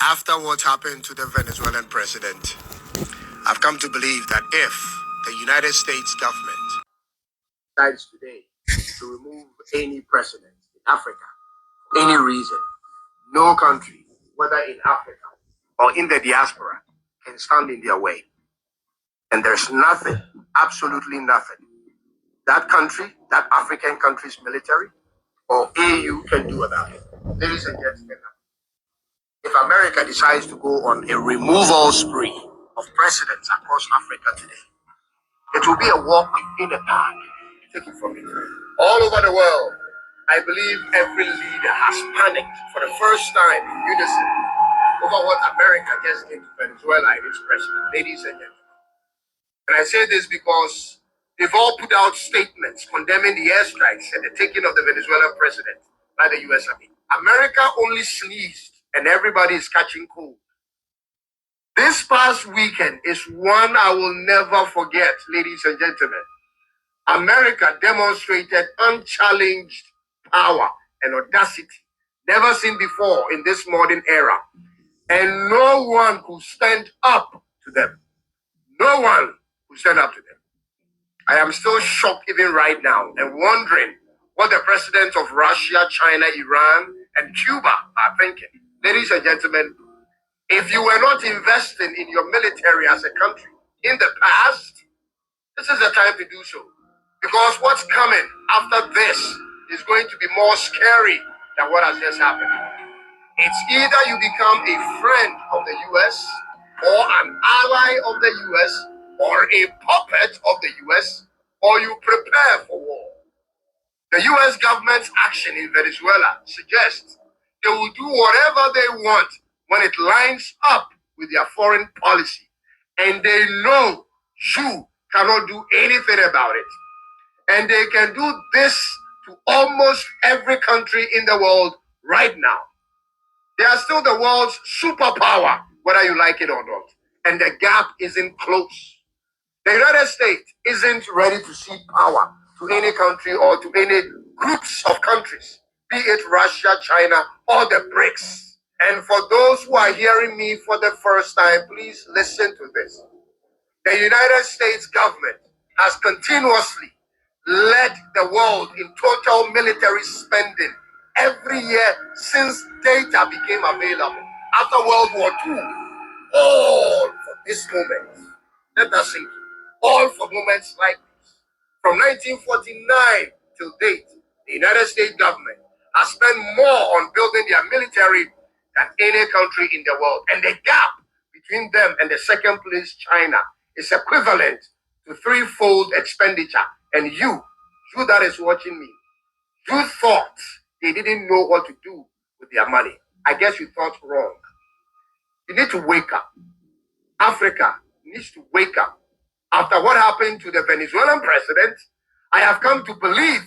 After what happened to the Venezuelan president, I've come to believe that if the United States government decides today to remove any president in Africa, for any reason, no country, whether in Africa or in the diaspora, can stand in their way. And there's nothing, absolutely nothing, that country, that African country's military or AU can do about it. Ladies and gentlemen, if America decides to go on a removal spree of presidents across Africa today, it will be a walk in the park. Take it from me. All over the world, I believe every leader has panicked for the first time in unison over what America just did to Venezuela and its president. Ladies and gentlemen. And I say this because they've all put out statements condemning the airstrikes and the taking of the Venezuelan president by the US Army. America only sneezed and everybody is catching cold. This past weekend is one I will never forget, ladies and gentlemen. America demonstrated unchallenged power and audacity never seen before in this modern era. And no one could stand up to them. No one could stand up to them. I am still shocked even right now and wondering what the presidents of Russia, China, Iran, and Cuba are thinking. Ladies and gentlemen, if you were not investing in your military as a country in the past, this is the time to do so. Because what's coming after this is going to be more scary than what has just happened. It's either you become a friend of the US or an ally of the US or a puppet of the US, or you prepare for war. The US government's action in Venezuela suggests they will do whatever they want when it lines up with their foreign policy, and they know you cannot do anything about it. And they can do this to almost every country in the world right now. They are still the world's superpower, whether you like it or not. And the gap isn't close. The United States isn't ready to cede power to any country or to any groups of countries, be it Russia, China, or the BRICS. And for those who are hearing me for the first time, please listen to this. The United States government has continuously led the world in total military spending every year since data became available after World War II. All for this moment. Let us sink in. All for moments like this. From 1949 till date, the United States government has spent more on building their military than any country in the world. And the gap between them and the second place, China, is equivalent to threefold expenditure. And you that is watching me, you thought they didn't know what to do with their money. I guess you thought wrong. You need to wake up. Africa needs to wake up. After what happened to the Venezuelan president, I have come to believe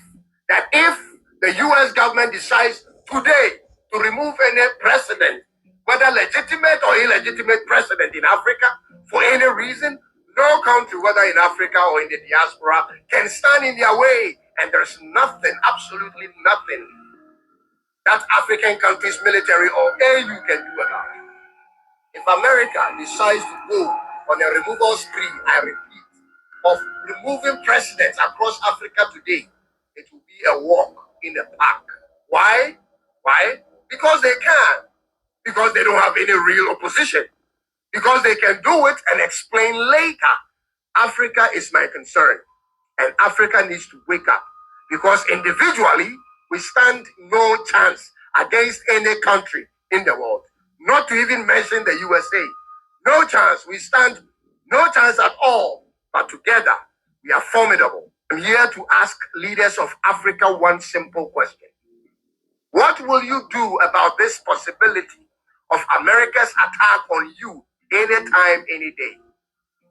that if the US government decides today to remove any president, whether legitimate or illegitimate president in Africa, for any reason, no country, whether in Africa or in the diaspora, can stand in their way. And there's nothing, absolutely nothing, that African country's military or AU can do about it. If America decides to go on a removal spree, I repeat, of removing presidents across Africa today, it will be a walk in the park. Why? Why? Because they can. Because they don't have any real opposition. Because they can do it and explain later. Africa is my concern. And Africa needs to wake up. Because individually, we stand no chance against any country in the world. Not to even mention the USA. No chance. We stand no chance at all. But together, we are formidable. I'm here to ask leaders of Africa one simple question. What will you do about this possibility of America's attack on you anytime, any day?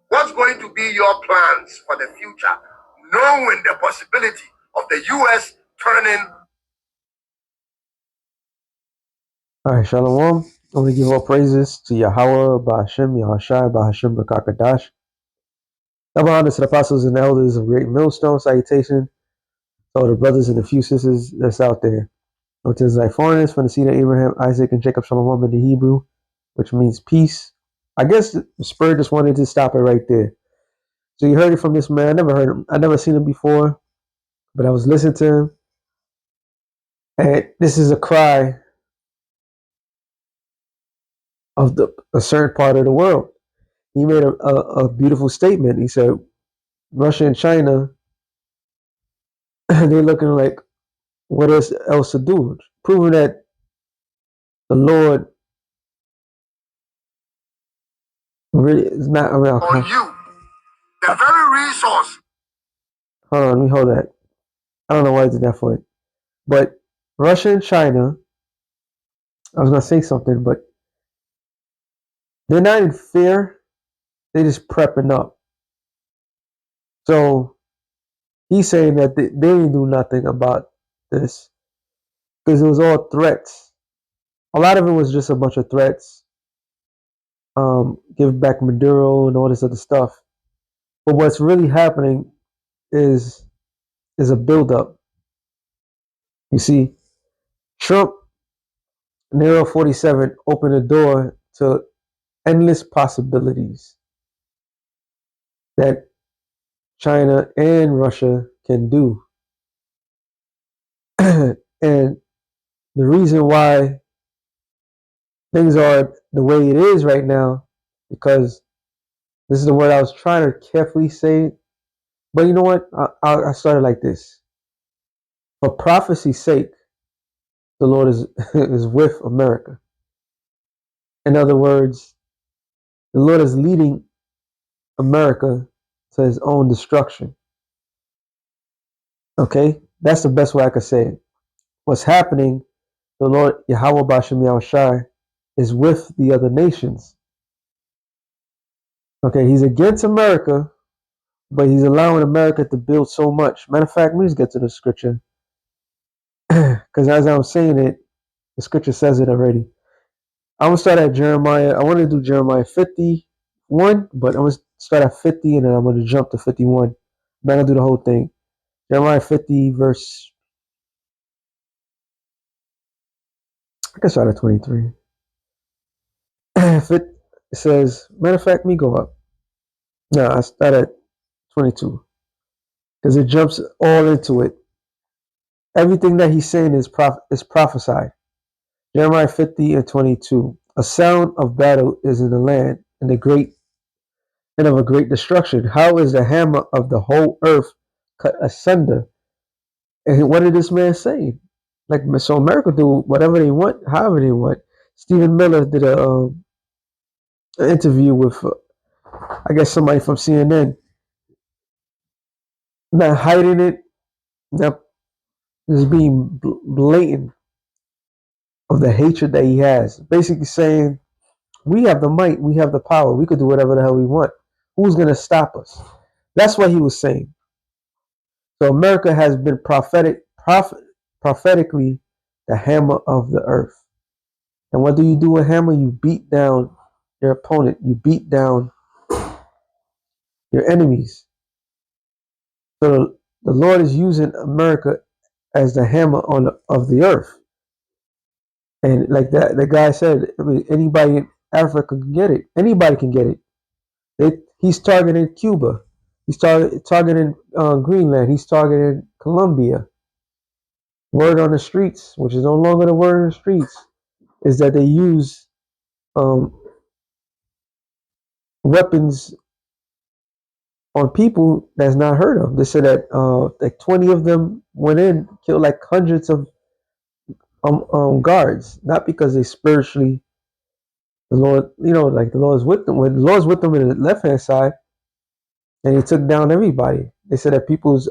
What's going to be your plans for the future, knowing the possibility of the U.S. turning? All right, Shalom. I want to give all praises to Yahweh, Ba'ashem, Yahushai, Ba'ashem, Rakakadash. Double honor to the apostles and elders of Great Millstone. Salutation to all the brothers and the few sisters that's out there. To the Zyphonians from the seed of Abraham, Isaac, and Jacob, Shalom in the Hebrew. which means peace. I guess the Spirit just wanted to stop it right there. So you heard it from this man. I never heard him. I never seen him before, but I was listening to him, and this is a cry of a certain part of the world. He made a beautiful statement. He said, Russia and China, they're looking like what else to do, proving that the Lord really is not around. On you, the very resource. Hold on, let me hold that. I don't know why I did that for it. But Russia and China, I was going to say something, but they're not in fear. They're just prepping up. So he's saying that they didn't do nothing about this because it was all threats. A lot of it was just a bunch of threats. Give back Maduro and all this other stuff. But what's really happening is a buildup. You see, Trump, Nero 47 opened the door to endless possibilities that China and Russia can do. And the reason why things are the way it is right now, because this is the word I was trying to carefully say, but you know what? I started like this. For prophecy's sake, the Lord is is with America. In other words, the Lord is leading America to his own destruction. Okay? That's the best way I could say it. What's happening, the Lord Yahweh Bashem Yahushai is with the other nations. Okay, he's against America, but he's allowing America to build so much. Matter of fact, let me just get to the scripture. Because as I'm saying it, the scripture says it already. I'm going to start at Jeremiah. I want to do Jeremiah 51, but I'm going to start at 50 and then I'm going to jump to 51. I'm not going to do the whole thing. Jeremiah 50, verse, I can start at 23. It says, matter of fact, let me go up. No, I start at 22 because it jumps all into it. Everything that he's saying is prophesied. Jeremiah 50 and 22. A sound of battle is in the land, and of a great destruction. How is the hammer of the whole earth cut asunder? And what did this man say? Like, so America do whatever they want, however they want. Stephen Miller did an interview with, I guess, somebody from CNN. Not hiding it, not just being blatant of the hatred that he has. Basically saying, we have the might, we have the power, we could do whatever the hell we want. Who's going to stop us? That's what he was saying. So America has been prophetically the hammer of the earth. And what do you do with hammer? You beat down your opponent. You beat down your enemies. So the Lord is using America as the hammer of the earth. And like that, the guy said, I mean, anybody in Africa can get it. Anybody can get it. He's targeting Cuba. He's targeting Greenland. He's targeting Colombia. Word on the streets, which is no longer the word on the streets, is that they use um, weapons on people that's not heard of. They said that like 20 of them went in, killed like hundreds of guards, not because they spiritually, the Lord, like the Lord's with them. When the Lord's with them in the left hand side, and he took down everybody. They said that people's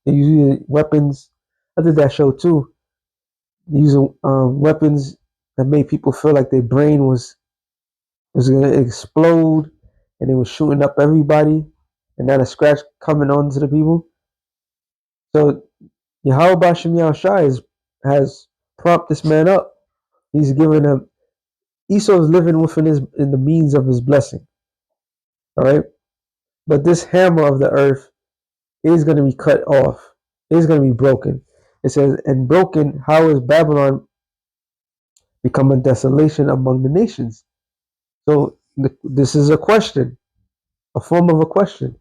they use weapons. I did that show too. They use weapons that made people feel like their brain was gonna explode, and they were shooting up everybody, and not a scratch coming onto the people. So Yahweh Bashem Yahushai has propped this man up. He's given him. Esau's living within in the means of his blessing. All right, but this hammer of the earth is going to be cut off. Is going to be broken. It says, and broken. How is Babylon become a desolation among the nations? So this is a question, a form of a question.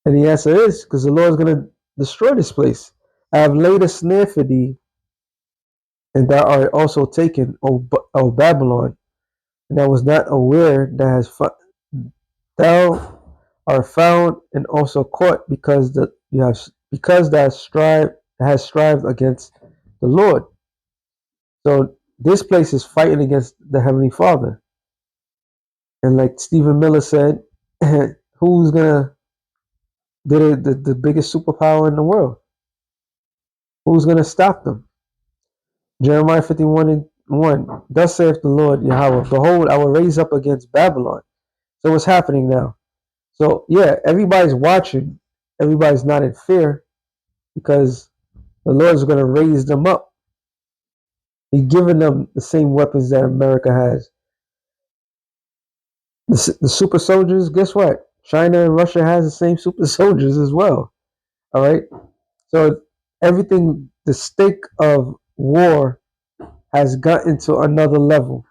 And the answer is because the Lord is going to destroy this place. I have laid a snare for thee, and thou art also taken, O Babylon, and I was not aware that thou art found and also caught because thou has strived against the Lord. So this place is fighting against the Heavenly Father. And like Stephen Miller said, who's gonna the biggest superpower in the world? Who's gonna stop them? Jeremiah 51:1. Thus saith the Lord Yahweh, behold, I will raise up against Babylon. So what's happening now? So yeah, everybody's watching. Everybody's not in fear because the Lord's gonna raise them up. He's giving them the same weapons that America has. The super soldiers, guess what? China and Russia has the same super soldiers as well. All right. So everything, the stake of war has gotten to another level.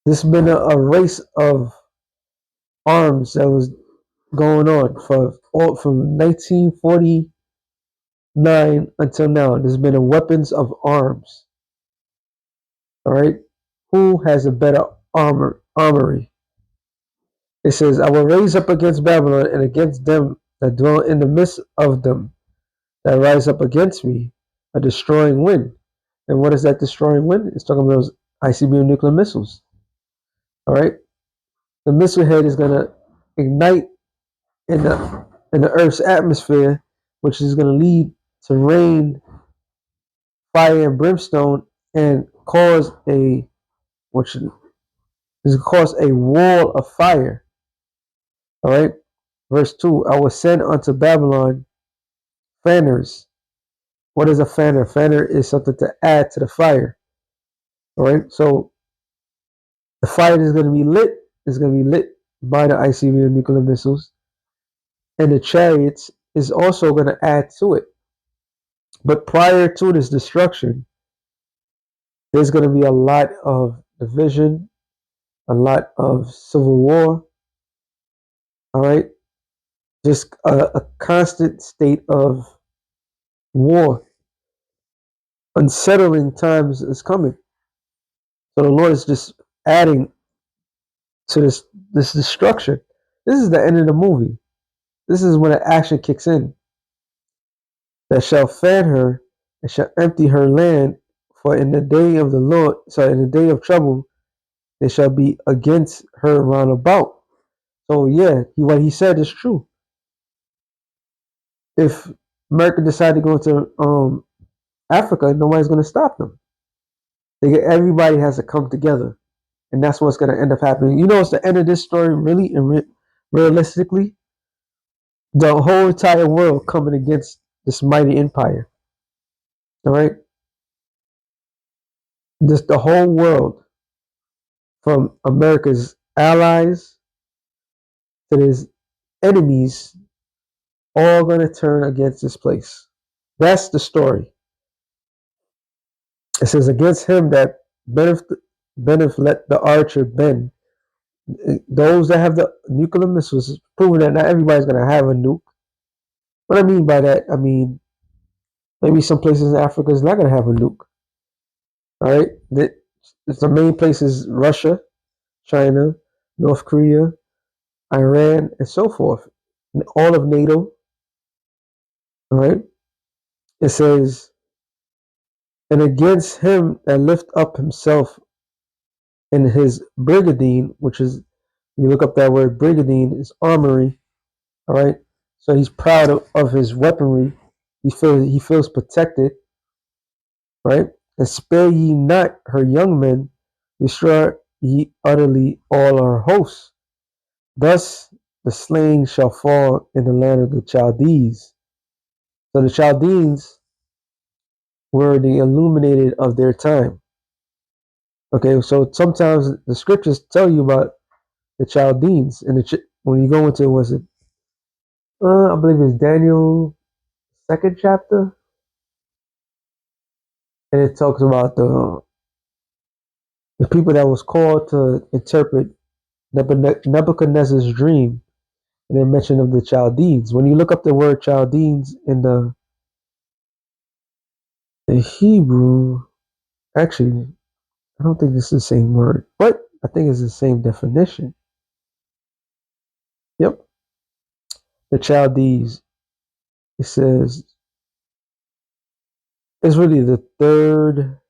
This has been a race of arms that was going on from 1949 until now. There's been a weapons of arms. All right. Who has a better armory? It says, I will raise up against Babylon and against them that dwell in the midst of them that rise up against me, a destroying wind. And what is that destroying wind? It's talking about those ICBM nuclear missiles. All right. The missile head is going to ignite in the Earth's atmosphere, which is going to lead to rain, fire, and brimstone, and which is cause a wall of fire. All right. Verse 2, I will send unto Babylon fanners. What is a fanner? Fanner is something to add to the fire. All right. So the fire is going to be lit. Is going to be lit by the ICBM nuclear missiles, and the chariots is also going to add to it. But prior to this destruction, there's going to be a lot of division, a lot of civil war. All right. Just a constant state of war. Unsettling times is coming. So the Lord is just adding to this destruction. This is the end of the movie. This is when the action kicks in. That shall fan her and shall empty her land, for in the day of the Lord, in the day of trouble, they shall be against her round about. So yeah, what he said is true. If America decided to go into Africa, nobody's going to stop them. Everybody has to come together, and that's what's going to end up happening. You know, it's the end of this story, really, and realistically, the whole entire world coming against this mighty empire. All right, just the whole world, from America's allies to his enemies, all going to turn against this place. That's the story. It says, against him that Beneth let the archer bend. Those that have the nuclear missiles, proving that not everybody's going to have a nuke. What I mean by that, I mean, maybe some places in Africa is not going to have a nuke. All right. The main places: Russia, China, North Korea, Iran, and so forth. And all of NATO. All right. It says, and against him that lift up himself in his brigadine, which is, you look up that word brigadine, is armory. All right. So he's proud of his weaponry. He feels protected. Right. And spare ye not her young men, destroy ye utterly all her hosts. Thus the slain shall fall in the land of the Chaldees. So the Chaldeans were the illuminated of their time. Okay, so sometimes the scriptures tell you about the Chaldeans, and when you go into, was it? I believe it's Daniel second chapter, and it talks about The people that was called to interpret Nebuchadnezzar's dream, and then mention of the Chaldeans. When you look up the word Chaldeans in the Hebrew, actually, I don't think it's the same word, but I think it's the same definition. Yep, the Chaldees. It says it's really the third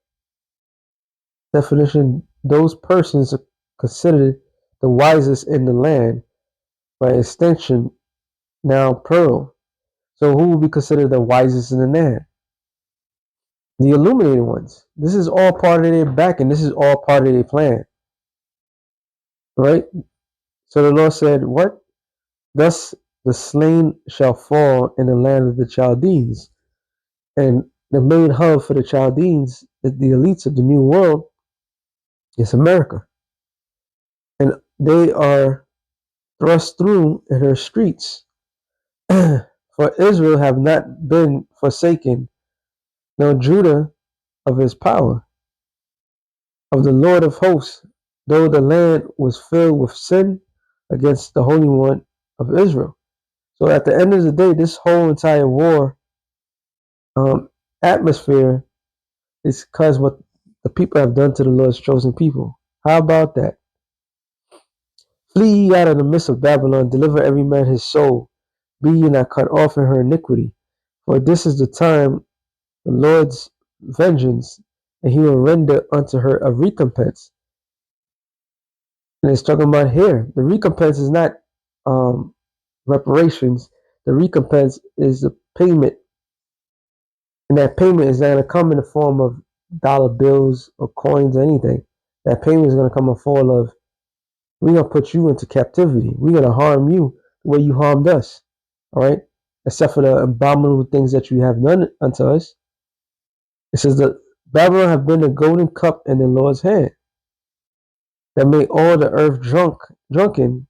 definition. Those persons are considered the wisest in the land, by extension, now plural. So who will be considered the wisest in the land? The illuminated ones. This is all part of their back, and this is all part of their plan, right? So the Lord said, "What? Thus the slain shall fall in the land of the Chaldeans." And the main hub for the Chaldeans, the elites of the New World, is America. And they are thrust through in her streets. For Israel have not been forsaken, nor Judah of his power, of the Lord of hosts, though the land was filled with sin against the Holy One of Israel. So at the end of the day, this whole entire war atmosphere is because what the people have done to the Lord's chosen people. How about that? Flee ye out of the midst of Babylon, deliver every man his soul, be ye not cut off in her iniquity. For this is the time the Lord's vengeance, and he will render unto her a recompense. And it's talking about here. The recompense is not reparations. The recompense is the payment. And that payment is not going to come in the form of dollar bills or coins or anything. That payment is going to come in the form of, we're going to put you into captivity. We're going to harm you the way you harmed us. All right? Except for the abominable things that you have done unto us. It says that Babylon have been a golden cup in the Lord's hand, that made all the earth drunken.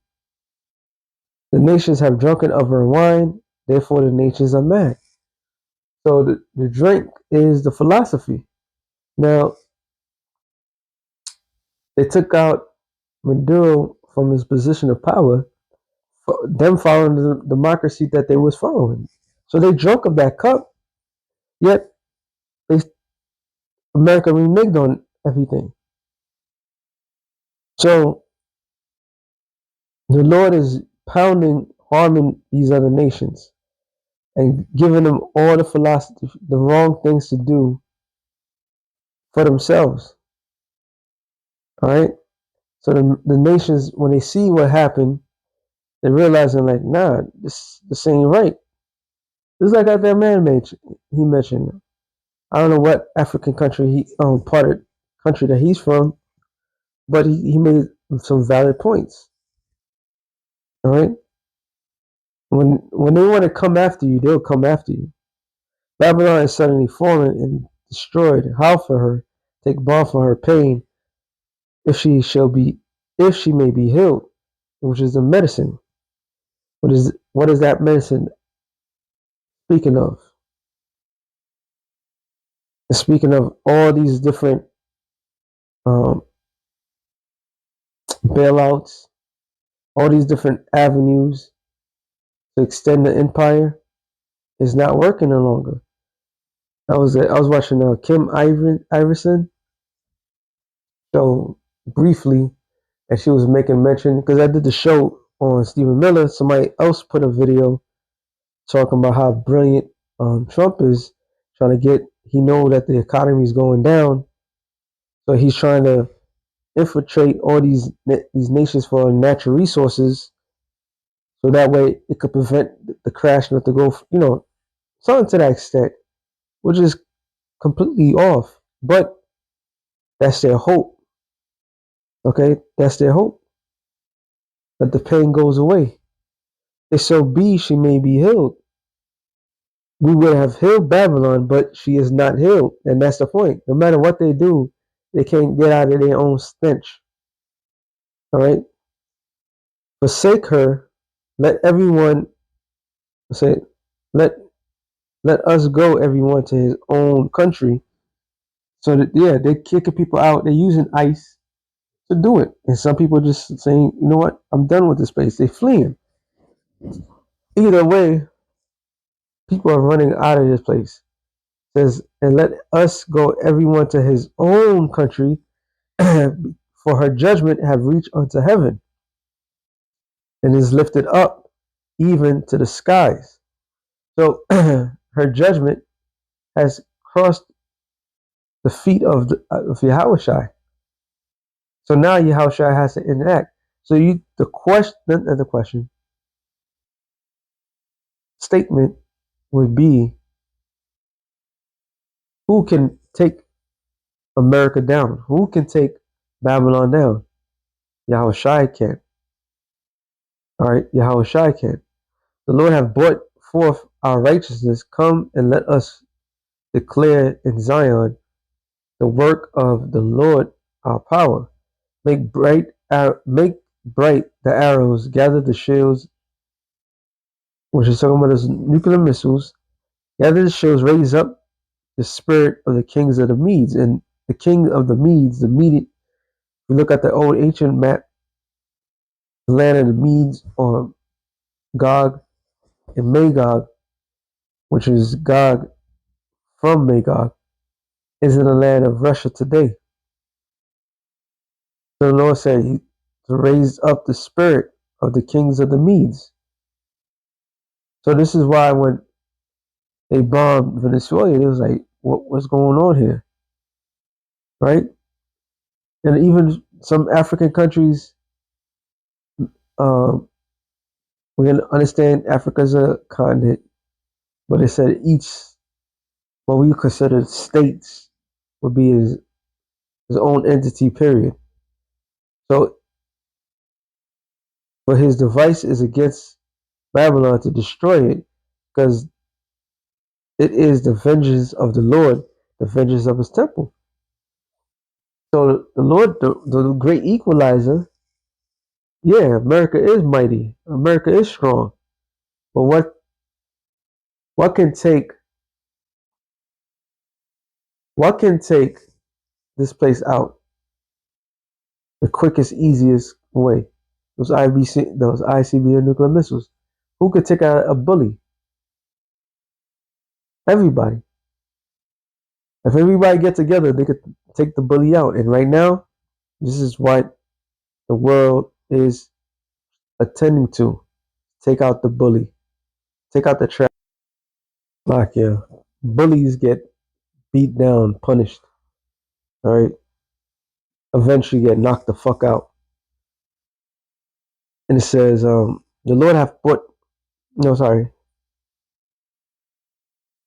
The nations have drunken of her wine, therefore the nations are mad. So the drink is the philosophy. Now, they took out Maduro from his position of power, for them following the democracy that they was following. So they drunk of that cup, yet they America reneged on everything. So the Lord is pounding, harming these other nations and giving them all the philosophy, the wrong things to do for themselves. All right. So the nations, when they see what happened, they're realizing like, nah, this ain't right. Just like that man he mentioned. I don't know what African country part of country that he's from, but he made some valid points. All right. When they want to come after you, they'll come after you. Babylon is suddenly fallen and destroyed. How for her? Take balm for her pain, if she may be healed, which is the medicine. What is that medicine speaking of? It's speaking of all these different um, bailouts, all these different avenues to extend the empire is not working no longer. I was watching Kim Iverson show briefly, and she was making mention because I did the show on Stephen Miller. Somebody else put a video talking about how brilliant Trump is, trying to get. He know that the economy is going down, so he's trying to infiltrate all these nations for natural resources, so that way it could prevent the crash not to go. Something to that extent, which is completely off. But that's their hope. Okay, that's their hope, that the pain goes away. If so be she may be healed. We would have healed Babylon, but she is not healed, and that's the point. No matter what they do, they can't get out of their own stench. All right, forsake her. Let everyone say, let let us go, everyone, to his own country. So that, yeah, they're kicking people out. They're using ICE. to do it. And some people just saying, you know what, I'm done with this place. They're fleeing. Either way, people are running out of this place. It says, and let us go everyone to his own country, for her judgment have reached unto heaven, and is lifted up even to the skies. So her judgment has crossed the feet of Yahushua. So now Yahushua has to enact. So the question statement would be, who can take America down? Who can take Babylon down? Yahushua can. All right, Yahushua can. The Lord have brought forth our righteousness. Come and let us declare in Zion the work of the Lord our power. Make bright the arrows, gather the shields, which is talking about those nuclear missiles. Gather the shields, raise up the spirit of the kings of the Medes. And the king of the Medes, the Mede, if you look at the old ancient map, the land of the Medes, or Gog and Magog, which is Gog from Magog, is in the land of Russia today. So the Lord said he raised up the spirit of the kings of the Medes. So this is why when they bombed Venezuela, it was like, what's going on here? Right? And even some African countries, um, we can understand Africa's a continent, but it said each, what we consider states, would be his own entity, period. So, but his device is against Babylon to destroy it, because it is the vengeance of the Lord, the vengeance of his temple. So the Lord, the great equalizer, yeah, America is mighty. America is strong. But what can take what can take this place out the quickest, easiest way? Those ICBM nuclear missiles. Who could take out a bully? Everybody. If everybody get together, they could take the bully out. And right now, this is what the world is attending to. Take out the bully. Take out the trap. Like, yeah. Bullies get beat down, punished. All right. Eventually get knocked the fuck out. And it says, the Lord have put, no, sorry.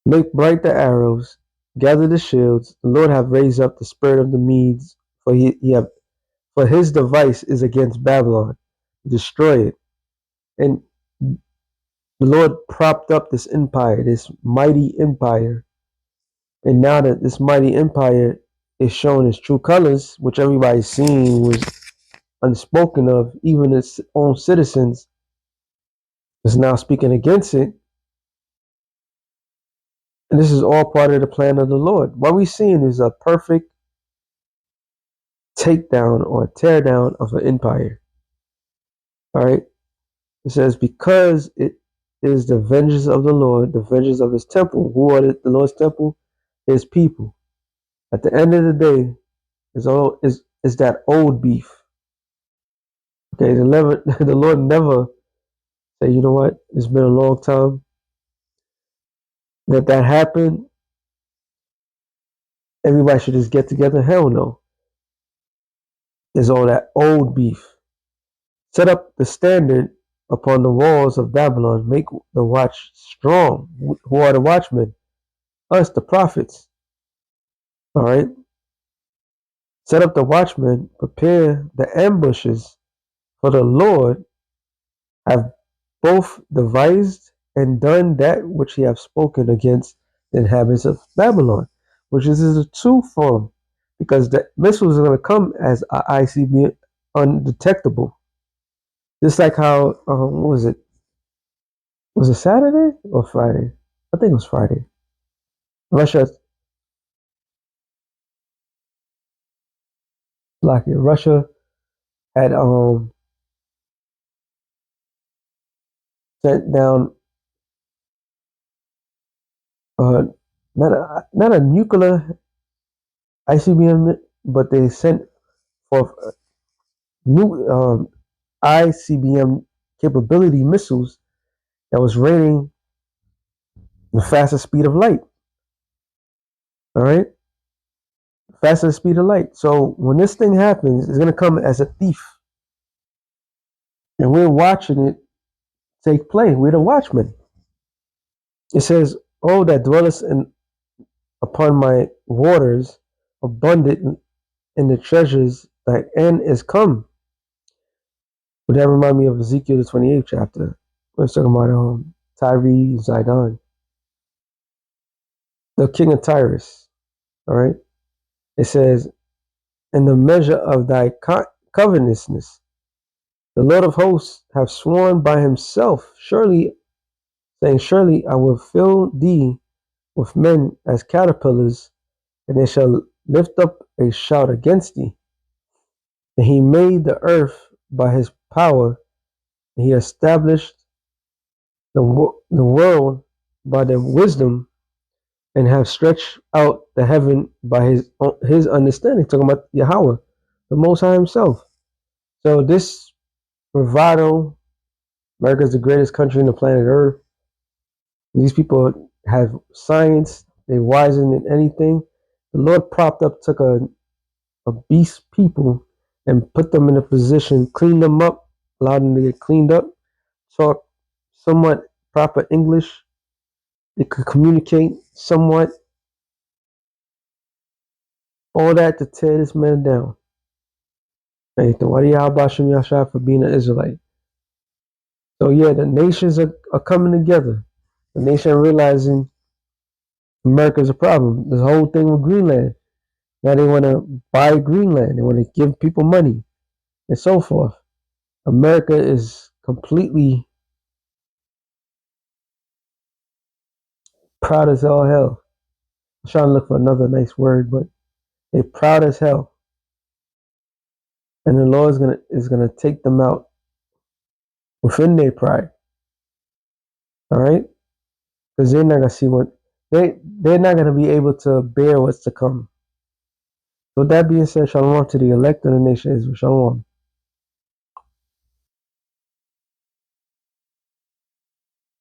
Make bright the arrows, gather the shields. The Lord have raised up the spirit of the Medes, for his device is against Babylon, to destroy it. And the Lord propped up this empire, this mighty empire. And now that this mighty empire is showing its true colors, which everybody's seeing was unspoken of, even its own citizens is now speaking against it. And this is all part of the plan of the Lord. What we're seeing is a perfect takedown or teardown of an empire. All right. It says, because it is the vengeance of the Lord, the vengeance of his temple. Who are the Lord's temple? His people. At the end of the day, is that old beef. Okay, the Lord never say, you know what, it's been a long time that happened. Everybody should just get together. Hell no. It's all that old beef. Set up the standard upon the walls of Babylon. Make the watch strong. Who are the watchmen? Us, the prophets. All right. Set up the watchmen. Prepare the ambushes. For the Lord have both devised and done that which he have spoken against the inhabitants of Babylon, which is a true form, because the missiles are going to come as ICB undetectable. Just like how, what was it? Was it Saturday or Friday? I think it was Friday. Russia, Russia had sent down uh, not a nuclear ICBM, but they sent forth new ICBM capability missiles that was rating the fastest speed of light. All right, fastest speed of light. So when this thing happens, it's gonna come as a thief, and we're watching it take place. We're the watchmen. It says, "Oh, that dwellest upon my waters, abundant in the treasures, thy end is come." Would that remind me of Ezekiel the 28th chapter? We're talking about Tyre Zidon, the king of Tyrus. All right. It says, "In the measure of thy covetousness, the Lord of hosts hath sworn by himself, surely, saying, Surely I will fill thee with men as caterpillars, and they shall lift up a shout against thee. And he made the earth by his power, and he established the world by the wisdom, and have stretched out the heaven by his understanding." Talking about Yahweh, the Most High Himself. So this bravado, America is the greatest country on the planet Earth. These people have science. They wiser than anything. The Lord propped up, took a beast people and put them in a position, cleaned them up, allowed them to get cleaned up, talk somewhat proper English. They could communicate somewhat. All that to tear this man down. Hey, for being an Israelite. So yeah, the nations are coming together. The nation realizing America's a problem. This whole thing with Greenland. Now they want to buy Greenland. They want to give people money and so forth. America is completely proud as all hell. I'm trying to look for another nice word, but they're proud as hell. And the Lord is gonna take them out within their pride. All right? Because they're not gonna see what they're not gonna be able to bear what's to come. So with that being said, shalom to the elect of the nation Israel. Shalom.